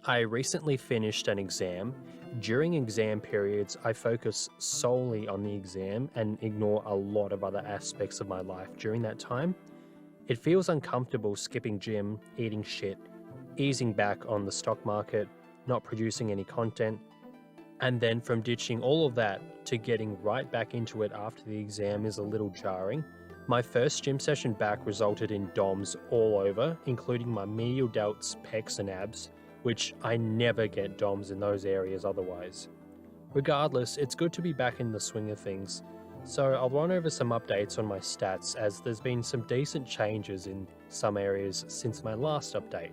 I recently finished an exam. During exam periods, I focus solely on the exam and ignore a lot of other aspects of my life during that time. It feels uncomfortable skipping gym, eating shit, easing back on the stock market, not producing any content, and then from ditching all of that to getting right back into it after the exam is a little jarring. My first gym session back resulted in DOMs all over, including my medial delts, pecs, and abs, which I never get DOMs in those areas otherwise. Regardless, it's good to be back in the swing of things, so I'll run over some updates on my stats as there's been some decent changes in some areas since my last update.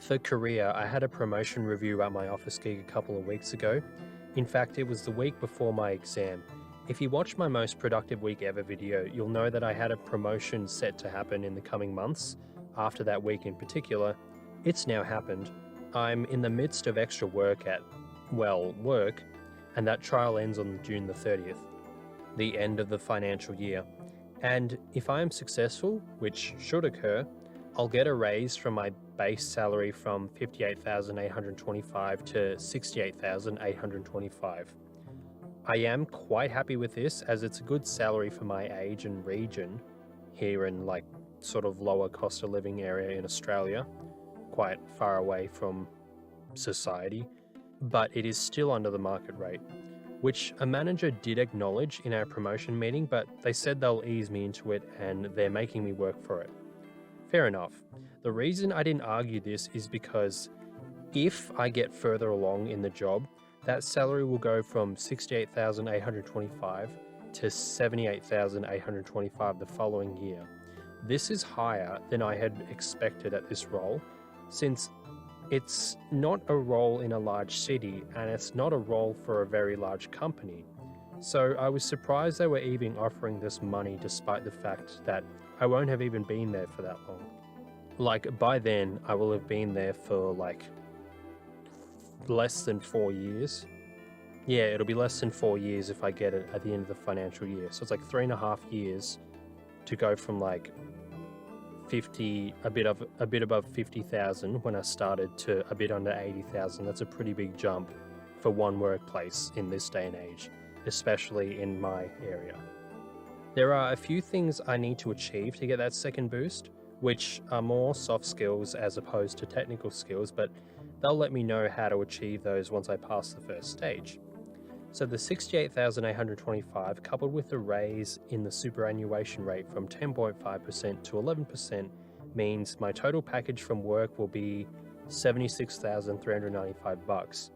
For career, I had a promotion review at my office gig a couple of weeks ago. In fact, it was the week before my exam. If you watched my most productive week ever video, you'll know that I had a promotion set to happen in the coming months. After that week in particular, it's now happened. I'm in the midst of extra work work, and that trial ends on June the 30th, the end of the financial year. And if I am successful, which should occur, I'll get a raise from my base salary from $58,825 to $68,825. I am quite happy with this as it's a good salary for my age and region here in sort of lower cost of living area in Australia, quite far away from society, but it is still under the market rate, which a manager did acknowledge in our promotion meeting, but they said they'll ease me into it and they're making me work for it. Fair enough. The reason I didn't argue this is because if I get further along in the job, that salary will go from $68,825 to $78,825 the following year. This is higher than I had expected at this role, since it's not a role in a large city and it's not a role for a very large company. So I was surprised they were even offering this money despite the fact that I won't have even been there for that long. By then, I will have been there for less than 4 years. Yeah, it'll be less than 4 years if I get it at the end of the financial year. So it's 3.5 years to go from 50, a bit above 50,000 when I started to a bit under 80,000. That's a pretty big jump for one workplace in this day and age, especially in my area. There are a few things I need to achieve to get that second boost, which are more soft skills as opposed to technical skills, but they'll let me know how to achieve those once I pass the first stage. So the $68,825 coupled with a raise in the superannuation rate from 10.5% to 11% means my total package from work will be $76,395.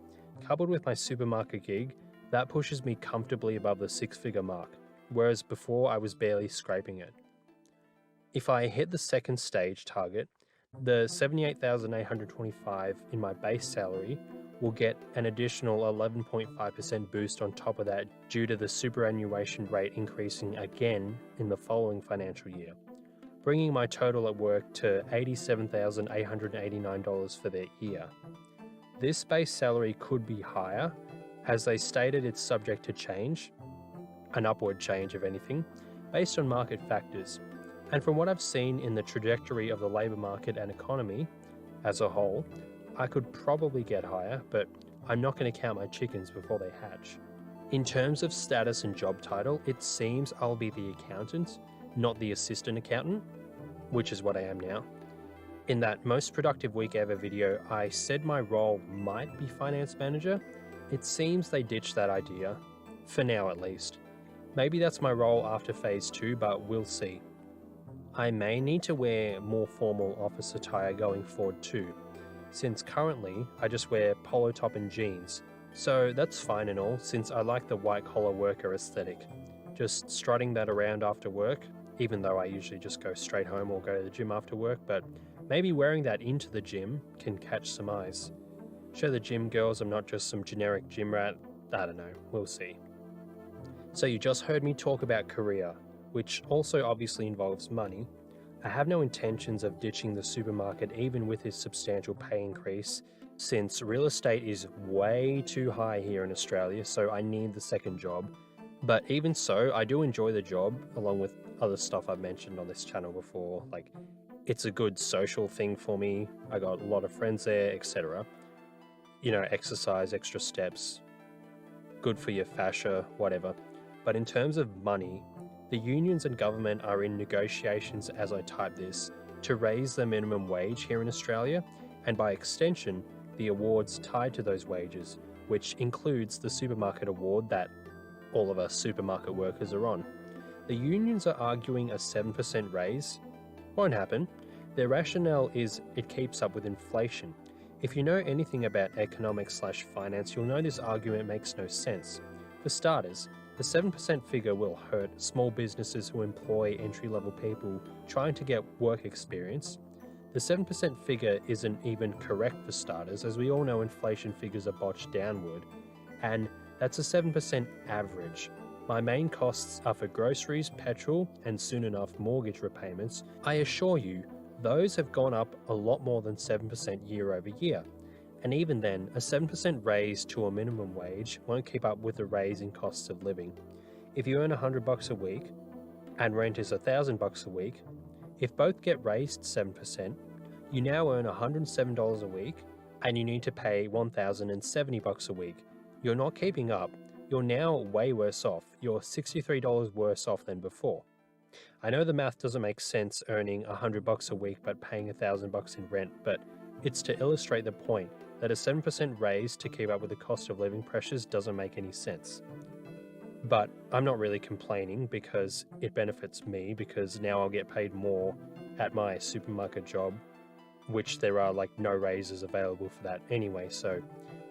Coupled with my supermarket gig, that pushes me comfortably above the six-figure mark, whereas before I was barely scraping it. If I hit the second stage target, the $78,825 in my base salary will get an additional 11.5% boost on top of that due to the superannuation rate increasing again in the following financial year, bringing my total at work to $87,889 for the year. This base salary could be higher, as they stated it's subject to change, an upward change if anything, based on market factors. And from what I've seen in the trajectory of the labour market and economy as a whole, I could probably get higher, but I'm not going to count my chickens before they hatch. In terms of status and job title, it seems I'll be the accountant, not the assistant accountant, which is what I am now. In that most productive week ever video, I said my role might be finance manager. It seems they ditched that idea, for now at least. Maybe that's my role after phase 2, but we'll see. I may need to wear more formal office attire going forward too, since currently I just wear polo top and jeans. So that's fine and all, since I like the white collar worker aesthetic. Just strutting that around after work, even though I usually just go straight home or go to the gym after work, but maybe wearing that into the gym can catch some eyes. Show the gym girls I'm not just some generic gym rat. I don't know, we'll see. So you just heard me talk about career, which also obviously involves money. I have no intentions of ditching the supermarket even with this substantial pay increase, since real estate is way too high here in Australia, so I need the second job. But even so, I do enjoy the job, along with other stuff I've mentioned on this channel before, it's a good social thing for me, I got a lot of friends there, etc. exercise, extra steps, good for your fascia, whatever. But in terms of money, the unions and government are in negotiations as I type this to raise the minimum wage here in Australia, and by extension, the awards tied to those wages, which includes the supermarket award that all of us supermarket workers are on. The unions are arguing a 7% raise. Won't happen. Their rationale is it keeps up with inflation. If you know anything about economics/finance, you'll know this argument makes no sense. For starters, the 7% figure will hurt small businesses who employ entry-level people trying to get work experience. The 7% figure isn't even correct for starters, as we all know inflation figures are botched downward, and that's a 7% average. My main costs are for groceries, petrol, and soon enough mortgage repayments. I assure you, those have gone up a lot more than 7% year over year. And even then, a 7% raise to a minimum wage won't keep up with the raise in costs of living. If you earn $100 a week and rent is $1,000 a week, if both get raised 7%, you now earn $107 a week and you need to pay $1,070 a week. You're not keeping up. You're now way worse off. You're $63 worse off than before. I know the math doesn't make sense earning $100 a week but paying $1,000 in rent, but it's to illustrate the point that a 7% raise to keep up with the cost of living pressures doesn't make any sense. But I'm not really complaining because it benefits me, because now I'll get paid more at my supermarket job, which there are like no raises available for that anyway, so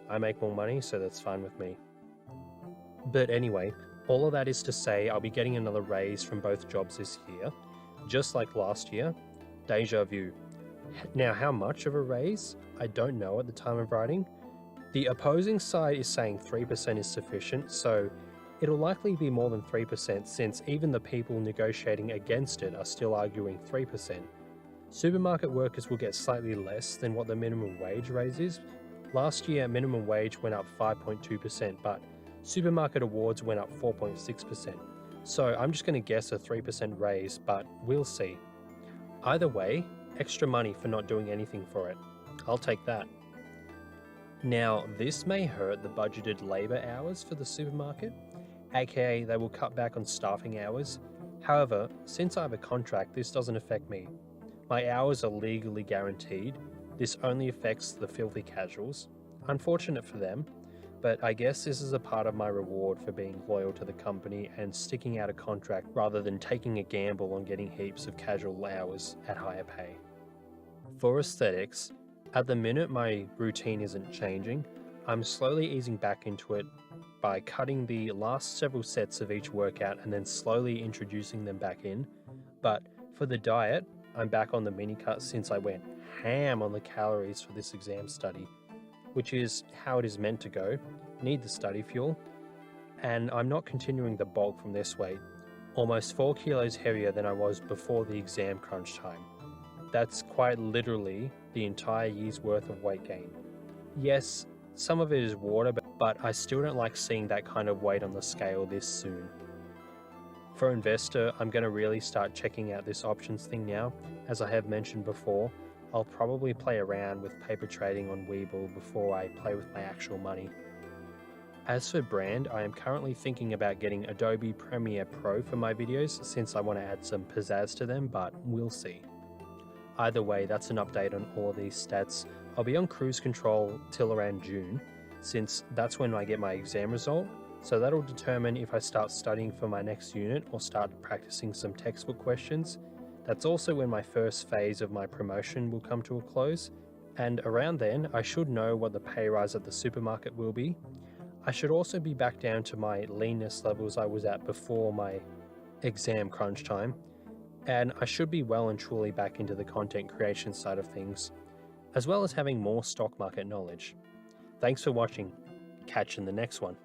I make more money, so that's fine with me. But anyway, all of that is to say I'll be getting another raise from both jobs this year, just like last year. Deja vu. Now, how much of a raise? I don't know at the time of writing. The opposing side is saying 3% is sufficient, so it'll likely be more than 3% since even the people negotiating against it are still arguing 3%. Supermarket workers will get slightly less than what the minimum wage raise is. Last year, minimum wage went up 5.2%, but supermarket awards went up 4.6%. So I'm just going to guess a 3% raise, but we'll see. Either way, extra money for not doing anything for it. I'll take that. Now, this may hurt the budgeted labour hours for the supermarket, aka they will cut back on staffing hours. However, since I have a contract, this doesn't affect me. My hours are legally guaranteed. This only affects the filthy casuals. Unfortunate for them, but I guess this is a part of my reward for being loyal to the company and sticking out a contract rather than taking a gamble on getting heaps of casual hours at higher pay. For aesthetics, at the minute my routine isn't changing. I'm slowly easing back into it by cutting the last several sets of each workout and then slowly introducing them back in. But for the diet, I'm back on the mini cut since I went ham on the calories for this exam study, which is how it is meant to go. Need the study fuel. And I'm not continuing the bulk from this weight, almost 4 kilos heavier than I was before the exam crunch time. That's quite literally the entire year's worth of weight gain. Yes, some of it is water, but I still don't like seeing that kind of weight on the scale this soon. For investor, I'm going to really start checking out this options thing now. As I have mentioned before, I'll probably play around with paper trading on Webull before I play with my actual money. As for brand, I am currently thinking about getting Adobe Premiere Pro for my videos since I want to add some pizzazz to them, but we'll see. Either way, that's an update on all of these stats. I'll be on cruise control till around June, since that's when I get my exam result, so that'll determine if I start studying for my next unit or start practicing some textbook questions. That's also when my first phase of my promotion will come to a close, and around then I should know what the pay rise at the supermarket will be. I should also be back down to my leanness levels I was at before my exam crunch time, and I should be well and truly back into the content creation side of things, as well as having more stock market knowledge. Thanks for watching. Catch you in the next one.